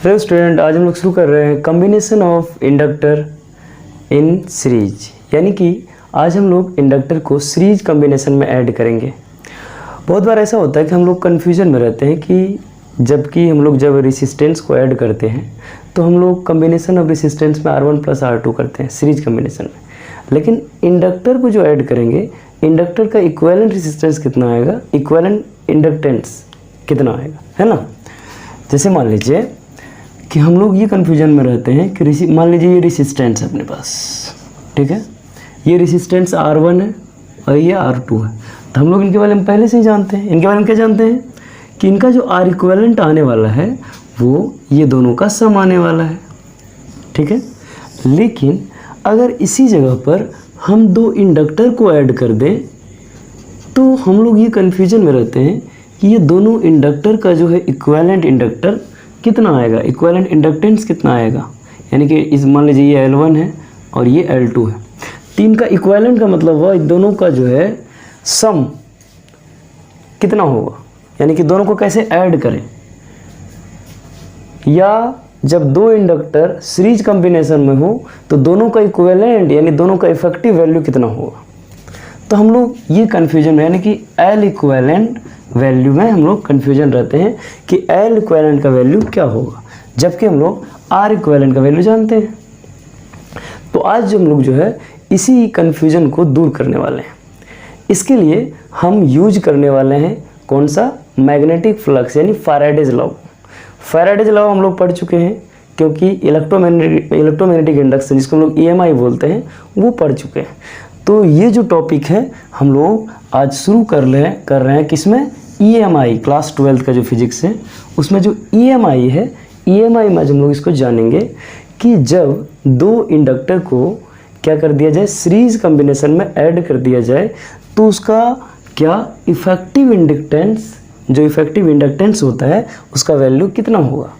Hello student, आज हम लोग शुरू कर रहे हैं combination of inductor in series. यानी कि आज हम लोग इंडक्टर को सीरीज कॉम्बिनेशन में ऐड करेंगे। बहुत बार ऐसा होता है कि हम लोग कन्फ्यूजन में रहते हैं कि जबकि हम लोग जब रेसिस्टेंस को ऐड करते हैं तो हम लोग कॉम्बिनेशन ऑफ रेसिस्टेंस में R1 + R2 करते हैं सीरीज कॉम्बिनेशन में, लेकिन इंडक्टर को जो ऐड करेंगे, इंडक्टर का इक्विवेलेंट रेसिस्टेंस कितना आएगा, इक्विवेलेंट इंडक्टेंस कितना आएगा, है ना। जैसे मान लीजिए कि हम लोग ये कन्फ्यूजन में रहते हैं कि मान लीजिए ये रेसिस्टेंस है अपने पास, ठीक है, ये रेसिस्टेंस R1 है और ये R2 है। तो हम लोग इनके बारे में पहले से ही जानते हैं। इनके बारे में क्या जानते हैं कि इनका जो R इक्विवेलेंट आने वाला है वो ये दोनों का सम आने वाला है, ठीक है। लेकिन अगर इसी जगह पर हम दो इंडक्टर को ऐड कर दें तो हम लोग ये कन्फ्यूजन में रहते हैं कि ये दोनों इंडक्टर का जो है इक्विवेलेंट इंडक्टर कितना आएगा, इक्विवेलेंट इंडक्टेंस कितना आएगा। यानी कि इस मान लीजिए ये L1 है और ये L2 है, तीन का इक्विवेलेंट का मतलब हुआ दोनों का जो है सम कितना होगा, यानी कि दोनों को कैसे ऐड करें। या जब दो इंडक्टर सीरीज कॉम्बिनेशन में हो तो दोनों का इक्विवेलेंट यानी दोनों का इफेक्टिव वैल्यू कितना होगा। तो हम लोग ये कन्फ्यूजन में यानी कि L इक्विवेलेंट वैल्यू में हम लोग कन्फ्यूजन रहते हैं कि L इक्विवेलेंट का वैल्यू क्या होगा, जबकि हम लोग R इक्विवेलेंट का वैल्यू जानते हैं। तो आज हम लोग जो है इसी कन्फ्यूजन को दूर करने वाले हैं। इसके लिए हम यूज करने वाले हैं कौन सा, मैग्नेटिक फ्लक्स यानी फैराडेज लॉ। फैराडेज लॉ हम लोग पढ़ चुके हैं क्योंकि इलेक्ट्रोमैग्नेटिक इंडक्शन जिसको हम लोग EMI बोलते हैं वो पढ़ चुके हैं। तो ये जो टॉपिक है हम लोग आज शुरू कर रहे हैं किसमें, EMI क्लास 12 का जो फिजिक्स है उसमें जो EMI है, EMI में हम लोग इसको जानेंगे कि जब दो इंडक्टर को क्या कर दिया जाए, सीरीज कॉम्बिनेशन में ऐड कर दिया जाए तो उसका क्या इफेक्टिव इंडक्टेंस, जो इफेक्टिव इंडक्टेंस होता है उसका वैल्यू कितना होगा।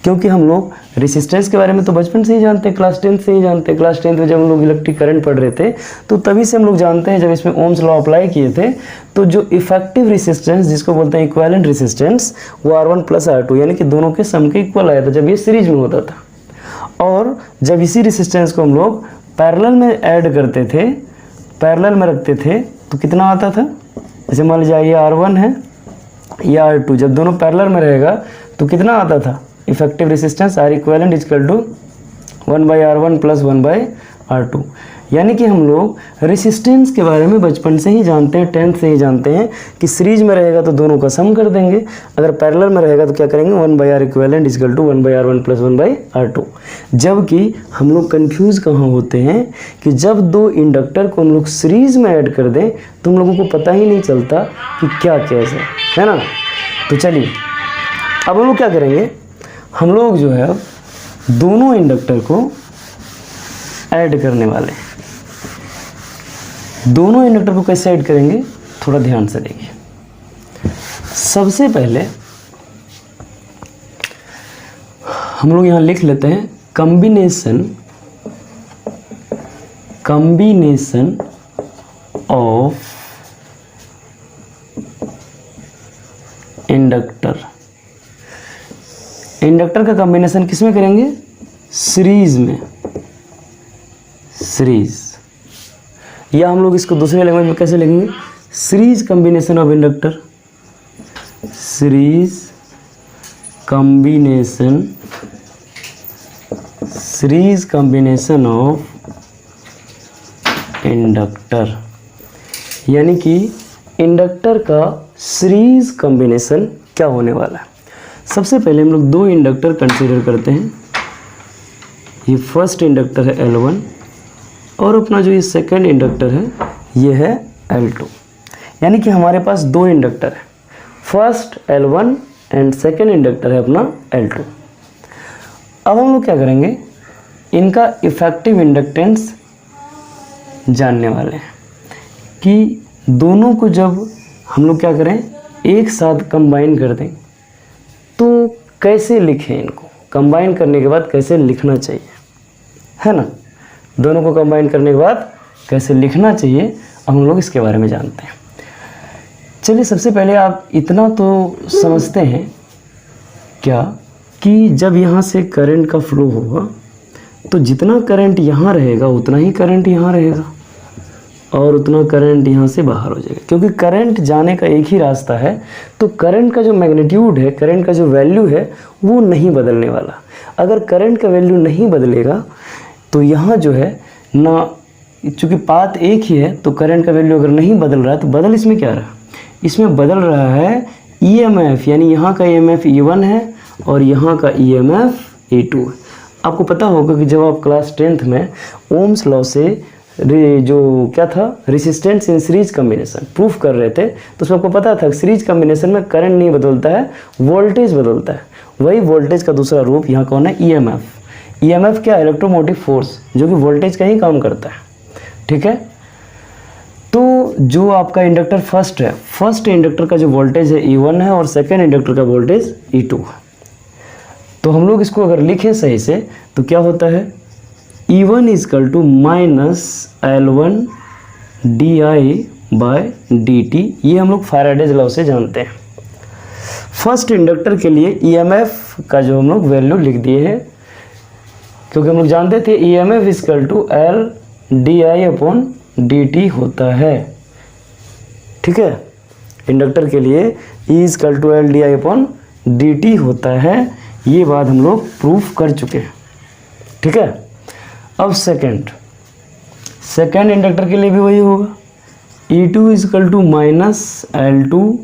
क्योंकि हम लोग रेसिस्टेंस के बारे में तो बचपन से ही जानते हैं, क्लास 10 से ही जानते हैं। क्लास 10 में जब हम लोग इलेक्ट्रिक करंट पढ़ रहे थे तो तभी से हम लोग जानते हैं, जब इसमें ओम्स लॉ अप्लाई किए थे तो जो इफेक्टिव रेसिस्टेंस जिसको बोलते हैं इक्विवेलेंट रेसिस्टेंस वो R1 + R2 यानी कि दोनों के सम के इक्वल आया था जब ये सीरीज में होता था। और जब इसी रेसिस्टेंस को हम लोग पैरेलल में ऐड करते थे, पैरेलल में रखते थे तो कितना आता था। जैसे मान लीजिए ये R1 है, ये R2, जब दोनों पैरेलल में रहेगा तो कितना आता था effective resistance, R equivalent equal to 1/R1 + 1/R2। यानी कि हम लोग रेसिस्टेंस के बारे में बचपन से ही जानते हैं, 10th से ही जानते हैं कि सीरीज में रहेगा तो दोनों का सम कर देंगे, अगर पैरेलल में रहेगा तो क्या करेंगे, 1/R equivalent equal to 1/R1 + 1/R2। जबकि हम लोग कंफ्यूज कहाँ होते हैं कि जब दो इंडक्टर को हम लोग सीरीज में ऐड कर दें तो हम लोगों को पता ही नहीं चलता कि क्या कैसे है ना। तो चलिए अब हम लोग क्या करेंगे, हम लोग जो है दोनों इंडक्टर को ऐड करने वाले हैं। दोनों इंडक्टर को कैसे ऐड करेंगे थोड़ा ध्यान से देखिए। सबसे पहले हम लोग यहां लिख लेते हैं कॉम्बिनेशन ऑफ इंडक्टर। इंडक्टर का कॉम्बिनेशन किस में करेंगे, सीरीज में, सीरीज। या हम लोग इसको दूसरे लैंग्वेज में कैसे लिखेंगे, series combination of inductor, series combination of inductor. यानी कि इंडक्टर का सीरीज कॉम्बिनेशन क्या होने वाला है। सबसे पहले हम लोग दो इंडक्टर कंसीडर करते हैं। ये फर्स्ट इंडक्टर है L1 और अपना जो ये सेकंड इंडक्टर है ये है L2। यानी कि हमारे पास दो इंडक्टर है, first L1 and second inductor है अपना L2। अब हम लोग क्या करेंगे, इनका इफेक्टिव इंडक्टेंस जानने वाले हैं कि दोनों को जब हम लोग क्या करें एक साथ कंबाइन कर दें तो कैसे लिखें, इनको कंबाइन करने के बाद कैसे लिखना चाहिए, है ना। दोनों को कंबाइन करने के बाद कैसे लिखना चाहिए अब हम लोग इसके बारे में जानते हैं। चलिए सबसे पहले आप इतना तो समझते हैं क्या कि जब यहाँ से करंट का फ्लो होगा तो जितना करंट यहाँ रहेगा उतना ही करंट यहाँ रहेगा और उतना करंट यहाँ से बाहर हो जाएगा, क्योंकि करंट जाने का एक ही रास्ता है। तो करंट का जो मैग्नीट्यूड है, करंट का जो वैल्यू है वो नहीं बदलने वाला। अगर करंट का वैल्यू नहीं बदलेगा तो यहाँ जो है ना, चूँकि पाथ एक ही है तो करंट का वैल्यू अगर नहीं बदल रहा है तो बदल इसमें क्या रहा, इसमें बदल रहा है EMF, यानी यहाँ का EMF E1 है और यहाँ का EMF E2 है। आपको पता होगा कि जब आप क्लास 10th में ओम्स लॉ से जो क्या था, resistance in series combination proof कर रहे थे, तो उसमें आपको पता था सीरीज कॉम्बिनेशन में करंट नहीं बदलता है, वोल्टेज बदलता है। वही वोल्टेज का दूसरा रूप यहाँ कौन है, EMF। EMF क्या, इलेक्ट्रोमोटिव फोर्स, जो कि वोल्टेज का ही काम करता है। ठीक है, तो जो आपका इंडक्टर फर्स्ट है, फर्स्ट इंडक्टर का जो वोल्टेज है E1 है और सेकेंड इंडक्टर का वोल्टेज E2 है। तो हम लोग इसको अगर लिखें सही से तो क्या होता है, E1 is equal to minus L1 di/dt। ये हम लोग फैराडेज लॉ से जानते हैं। फर्स्ट इंडक्टर के लिए EMF का जो हम लोग वैल्यू लिख दिए हैं, क्योंकि हम लोग जानते थे EMF is equal to L di/dt होता है। ठीक है, इंडक्टर के लिए E is equal to L di/dt होता है। ये बात हम लोग प्रूफ कर चुके हैं। ठीक है, अब सेकंड इंडक्टर के लिए भी वही होगा, E2 is equal to minus L2,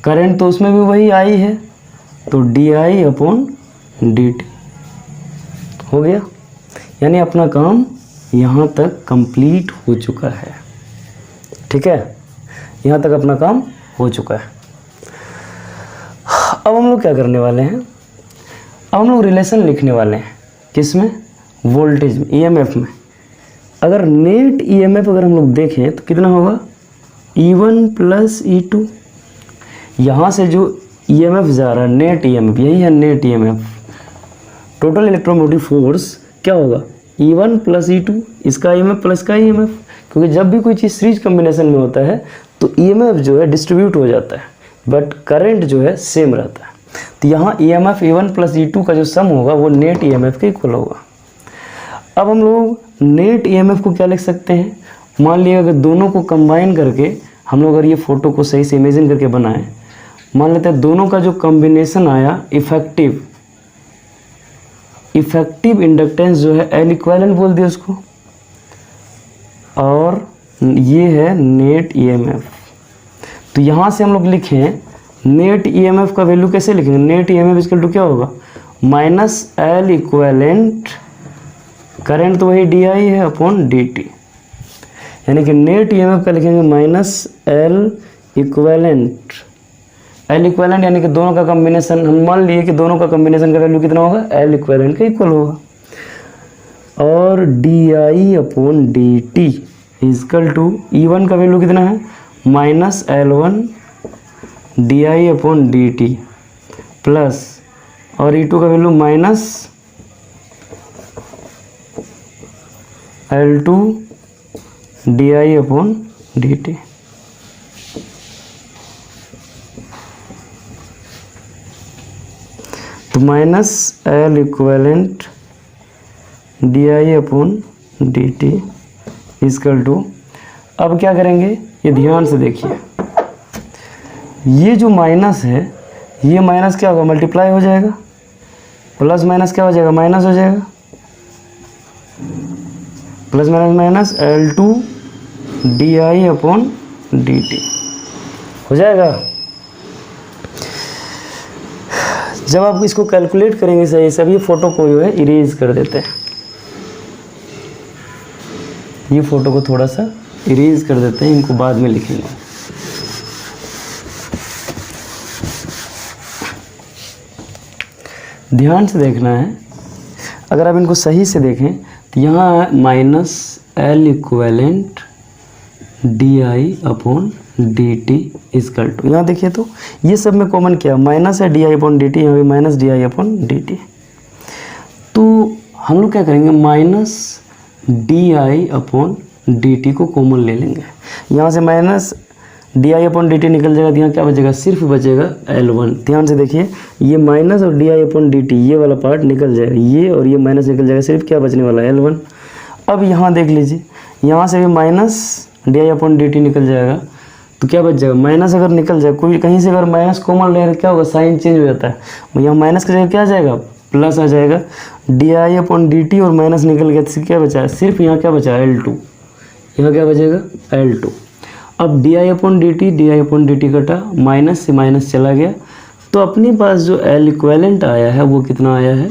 current तो उसमें भी वही आई है, तो di/dt हो गया। यानी अपना काम यहाँ तक कंप्लीट हो चुका है। ठीक है, यहाँ तक अपना काम हो चुका है। अब हम लोग क्या करने वाले हैं, अब हम लोग रिलेशन लिखने वाले हैं, किसमें, वोल्टेज में, EMF में। अगर नेट EMF अगर हम लोग देखें तो कितना होगा, E1 प्लस E2। यहाँ से जो EMF जा रहा है, नेट EMF, यही है net EMF, total electromotive force क्या होगा, E1 प्लस E2, इसका EMF प्लस का EMF। क्योंकि जब भी कोई चीज़ सीरीज कॉम्बिनेशन में होता है तो EMF जो है डिस्ट्रीब्यूट हो जाता है, बट करंट जो है सेम रहता है। तो यहाँ EMF E1 प्लस E2 का जो सम होगा वो नेट EMF के इक्वल होगा। अब हम लोग नेट EMF को क्या लिख सकते हैं, मान लिया अगर दोनों को कंबाइन करके हम लोग अगर ये फ़ोटो को सही से इमेजिन करके बनाएं, मान लेते हैं दोनों का जो कॉम्बिनेशन आया, इफेक्टिव इंडक्टेंस जो है L इक्विवेलेंट बोल दिया उसको, और ये है नेट EMF। तो यहाँ से हम लोग लिखें नेट EMF का वैल्यू कैसे लिखेंगे, नेट EMF इक्वल टू क्या होगा, माइनस L इक्विवेलेंट, करंट तो वही di है अपॉन dt, यानी कि नेट EMF का लिखेंगे minus L equivalent. L equivalent यानी कि दोनों का कॉम्बिनेशन, हम मान लिए कि दोनों का कॉम्बिनेशन का वैल्यू कितना होगा, L इक्विवेलेंट का इक्वल होगा, और di upon dt is equal to E1 का वैल्यू कितना है, minus L1 di upon dt plus, और E2 का value minus L2 di upon dt। तो minus L equivalent di upon dt is equal to, अब क्या करेंगे, ये ध्यान से देखिए, ये जो माइनस है, ये माइनस क्या होगा, मल्टीप्लाई हो जाएगा, प्लस माइनस क्या हो जाएगा, माइनस हो जाएगा, plus minus minus L2 di upon dt हो जाएगा। जब आप इसको कैलकुलेट करेंगे सही, सभी फोटो को जो है इरेज कर देते हैं, ये फोटो को थोड़ा सा इरेज कर देते हैं, इनको बाद में लिखेंगे। ध्यान से देखना है, अगर आप इनको सही से देखें तो यहाँ minus L equivalent di upon dt is equal to, यहाँ देखिए तो ये सब में कॉमन क्या, माइनस है di अपॉन dt, यहाँ भी माइनस di अपॉन dt। तो हम लोग क्या करेंगे, माइनस di अपॉन dt को कॉमन ले लेंगे, यहाँ से माइनस di/dt निकल जाएगा, तो यहाँ क्या बचेगा, सिर्फ बचेगा L1। ध्यान से देखिए, ये माइनस और di/dt ये वाला पार्ट निकल जाएगा, ये और ये माइनस निकल जाएगा, सिर्फ क्या बचने वाला है, L1। अब यहाँ देख लीजिए, यहाँ से भी माइनस di/dt निकल जाएगा, तो क्या बच जाएगा, माइनस अगर निकल जाए, कोई कहीं से अगर माइनस कॉमन ले क्या होगा, साइन चेंज हो जाता है। यहाँ माइनस की जगह क्या आ जाएगा, प्लस आ जाएगा, di/dt और माइनस निकल गया, तो क्या बचा है, सिर्फ यहाँ क्या बचा है, L2। यहाँ क्या बचेगा, L2। अब di/dt कटा, माइनस से माइनस चला गया, तो अपने पास जो L इक्वेलेंट आया है वो कितना आया है,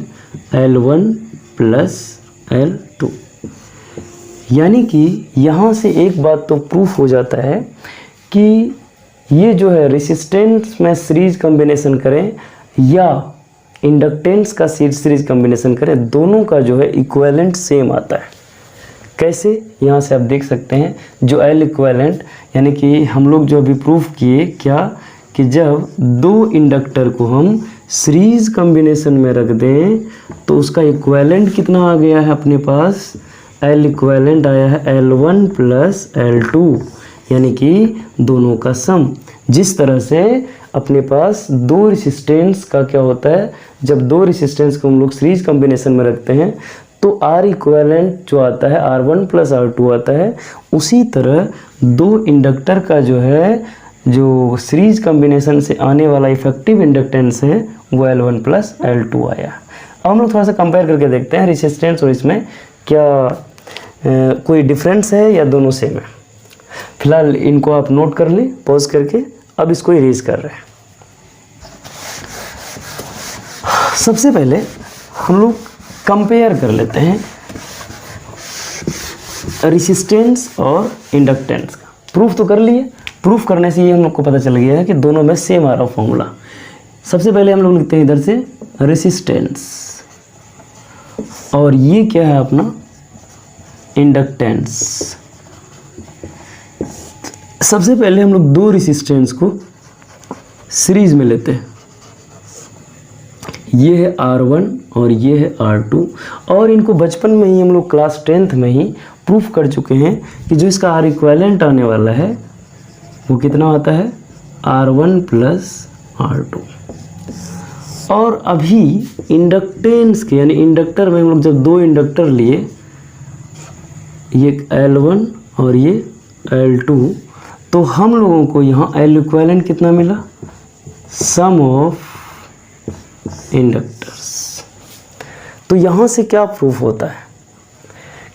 L1 प्लस L2। यानी कि यहाँ से एक बात तो प्रूफ हो जाता है कि ये जो है रेसिस्टेंस में सीरीज कॉम्बिनेशन करें या इंडक्टेंस का सीरीज कॉम्बिनेशन करें, दोनों का जो है इक्विवेलेंट सेम आता है। कैसे, यहाँ से आप देख सकते हैं, जो L इक्विवेलेंट यानी कि हम लोग जो अभी प्रूफ किए क्या, कि जब दो इंडक्टर को हम सीरीज कॉम्बिनेशन में रख दें तो उसका इक्विवेलेंट कितना आ गया है अपने पास, L इक्विवेलेंट आया है L1 प्लस L2, यानी कि दोनों का सम। जिस तरह से अपने पास दो रेसिस्टेंस का क्या होता है, जब दो रेसिस्टेंस को हम लोग सीरीज कॉम्बिनेशन में रखते हैं तो R इक्विवेलेंट जो आता है R1 प्लस R2 आता है, उसी तरह दो इंडक्टर का जो है, जो सीरीज कॉम्बिनेशन से आने वाला इफेक्टिव इंडक्टेंस है वो L1 प्लस L2 आया। अब हम लोग थोड़ा सा कंपेयर करके देखते हैं रेसिस्टेंस और इसमें क्या कोई डिफरेंस है या दोनों सेम है। फिलहाल इनको आप नोट कर लें पॉज करके, अब इसको इरेज कर रहे हैं। सबसे पहले हम लोग कंपेयर कर लेते हैं रेसिस्टेंस और इंडक्टेंस का। प्रूफ तो कर लिए, प्रूफ करने से ये हम लोग को पता चल गया है कि दोनों में सेम आ रहा फॉर्मूला। सबसे पहले हम लोग लिखते हैं इधर से रेसिस्टेंस, और ये क्या है अपना इंडक्टेंस। सबसे पहले हम लोग दो रेसिस्टेंस को सीरीज में लेते हैं, ये है R1 और ये है R2, और इनको बचपन में ही हम लोग क्लास 10th में ही प्रूफ कर चुके हैं कि जो इसका R इक्विवेलेंट आने वाला है वो कितना आता है, R1 प्लस R2। और अभी इंडक्टेंस के यानी इंडक्टर में हम लोग जब दो इंडक्टर लिए, ये L1 और ये L2, तो हम लोगों को यहाँ L इक्विवेलेंट कितना मिला, सम ऑफ इंडक्टर्स। तो यहाँ से क्या प्रूफ होता है,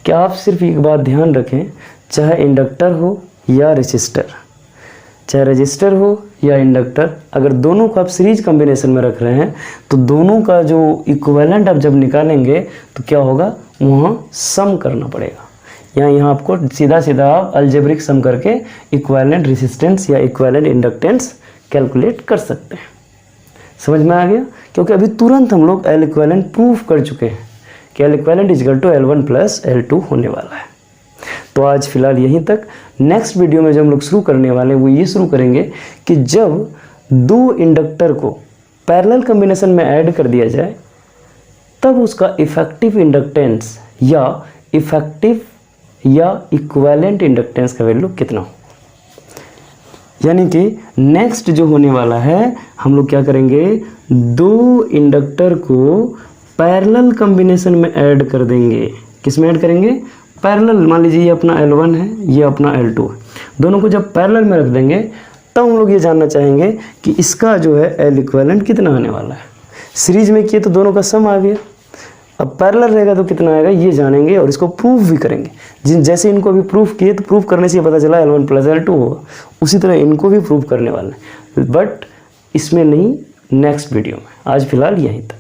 क्या आप सिर्फ एक बात ध्यान रखें, चाहे इंडक्टर हो या रेसिस्टर, चाहे रजिस्टर हो या इंडक्टर, अगर दोनों को आप सीरीज कॉम्बिनेशन में रख रहे हैं तो दोनों का जो इक्विवेलेंट आप जब निकालेंगे तो क्या होगा, वहाँ सम करना पड़ेगा। यहाँ आपको सीधा सीधा आप अलजेब्रिक सम करके इक्विवेलेंट रेसिस्टेंस या इक्विवेलेंट इंडक्टेंस कैलकुलेट कर सकते हैं। समझ में आ गया, क्योंकि अभी तुरंत हम लोग L इक्विवेलेंट प्रूफ कर चुके हैं कि L equivalent equal to L1 plus L2 होने वाला है। तो आज फिलहाल यहीं तक। नेक्स्ट वीडियो में जो हम लोग शुरू करने वाले हैं वो ये शुरू करेंगे कि जब दो इंडक्टर को पैरेलल कॉम्बिनेशन में ऐड कर दिया जाए तब उसका इफेक्टिव इंडक्टेंस या इक्विवेलेंट इंडक्टेंस का वैल्यू कितना हो। यानी कि नेक्स्ट जो होने वाला है, हम लोग क्या करेंगे, दो इंडक्टर को पैरेलल कॉम्बिनेशन में ऐड कर देंगे। किस में ऐड करेंगे, पैरेलल। मान लीजिए ये अपना L1 है, ये अपना L2 है, दोनों को जब पैरेलल में रख देंगे तब हम लोग ये जानना चाहेंगे कि इसका जो है L इक्विवेलेंट कितना आने वाला है। सीरीज में किए तो दोनों का सम आ गया, अब पैरेलल रहेगा तो कितना आएगा ये जानेंगे और इसको प्रूफ भी करेंगे। जैसे इनको अभी प्रूफ किए तो प्रूफ करने से पता चला L1 प्लस L2 होगा, उसी तरह इनको भी प्रूफ करने वाले हैं, बट इसमें नहीं, नेक्स्ट वीडियो में। आज फिलहाल यहीं तक।